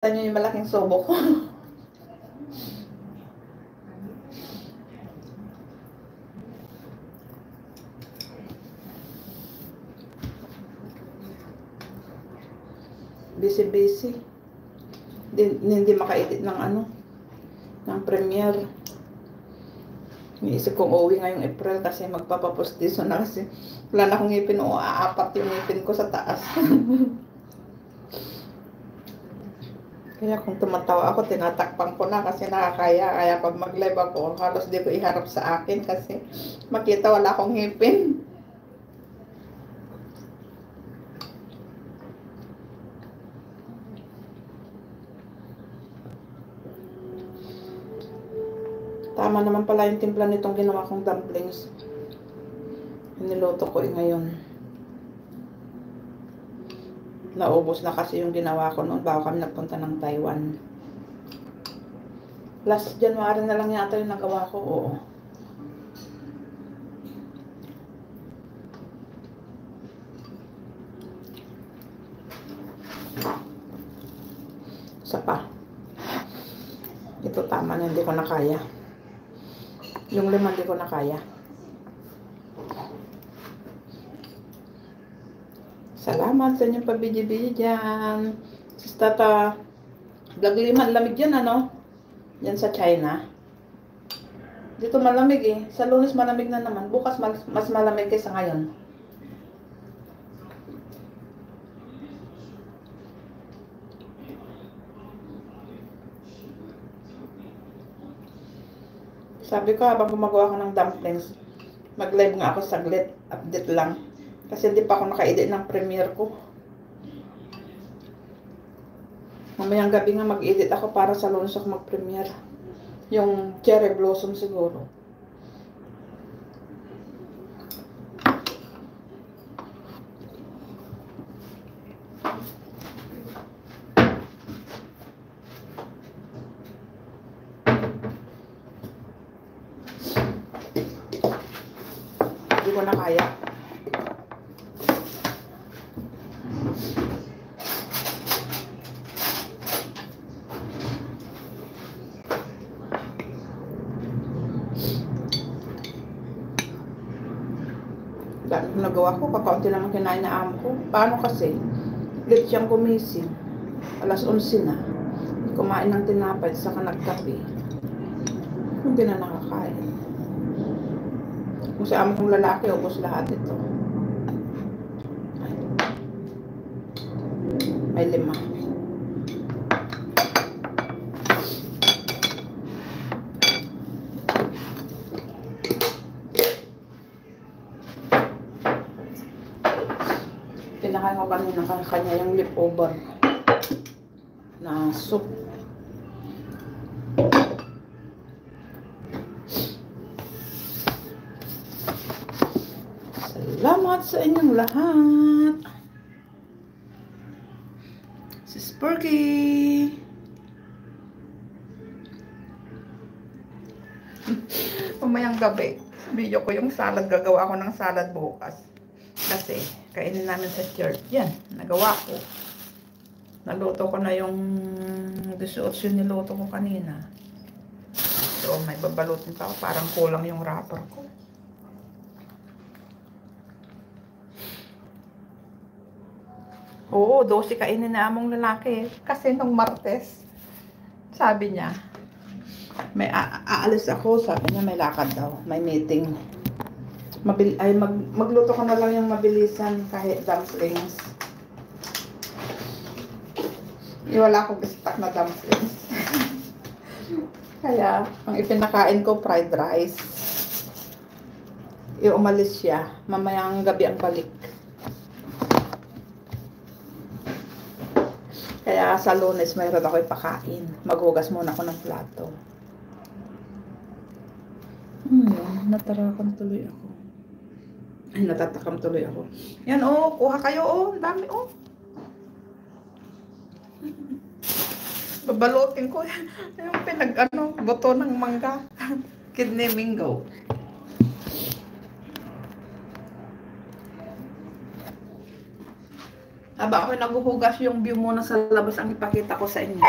Nyo yung malaking subo ko. Busy. Hindi maka-edit ng ng premiere. Iisip kong uwi ngayong April kasi magpapapostiso na kasi wala na akong ngipin o aapat yung ngipin ko sa taas. Kaya kung tumatawa ako, tinatakpan ko na kasi nakakaya. Kaya pag mag-live ako, halos di ko iharap sa akin kasi makita wala akong ngipin. Tama naman pala yung timpla nitong ginawa kong dumplings. Niluto ko ngayon. Naubos na kasi yung ginawa ko noon bago kami nagpunta ng Taiwan. Last January na lang yata yung nagawa ko. Oo. Isa pa. Ito tama na, hindi ko na kaya. Yung 5 hindi ko na kaya. Salamat sa inyong pabidyo-bidyo dyan. Sis Tata, vlog 5, lamig dyan Yan sa China. Dito malamig eh. Sa Lunes malamig na naman. Bukas mas malamig kaysa ngayon. Sabi ko habang gumagawa ko ng dumplings, mag-live nga ako saglit, update lang. Kasi hindi pa ako naka-edit ng premiere ko. Mamayang gabi nga mag-edit ako para sa Lunes ako mag-premiere. Yung cherry blossom siguro. Hindi ko na kaya. Dahil nagawa ko, kakaunti naman kinain na amo ko. Paano kasi? Late siyang gumising. Alas 11 na. Kumain ng tinapay, saka nagkape. Hindi na nakakain. Kung si amo kong lalaki, ubos lahat ito. May 5. Pinakain ko kanina kanya yung leftover na soup. Salamat sa inyong lahat. Sis Perky. Mamayang gabi, video ko yung salad. Gagawa ko ng salad bukas. Kasi, kainin namin sa church. Yan, nagawa ko. Naluto ko na yung 18 niluto ko kanina. So, may babalutin pa ako. Parang kulang yung wrapper ko. Oo, 12 kainin na among lalaki. Kasi nung Martes, sabi niya, may aalis ako. Sabi niya may lakad daw. May meeting. Magluto ko na lang yung mabilisan kahit dumplings. Wala akong stock na dumplings. Kaya, ang ipinakain ko, fried rice. Umalis siya. Mamayang gabi ang balik. Kaya sa Lunes, mayroon ako ipakain. Maghugas muna ako ng plato. Natatakam tuloy ako. Ay, natatakam tuloy ako. Yan, kuha kayo, ang dami, babalutin ko yan. Yung buto ng mangga. Kidney mango. Haba ako naghuhugas, yung view muna sa labas ang ipakita ko sa inyo.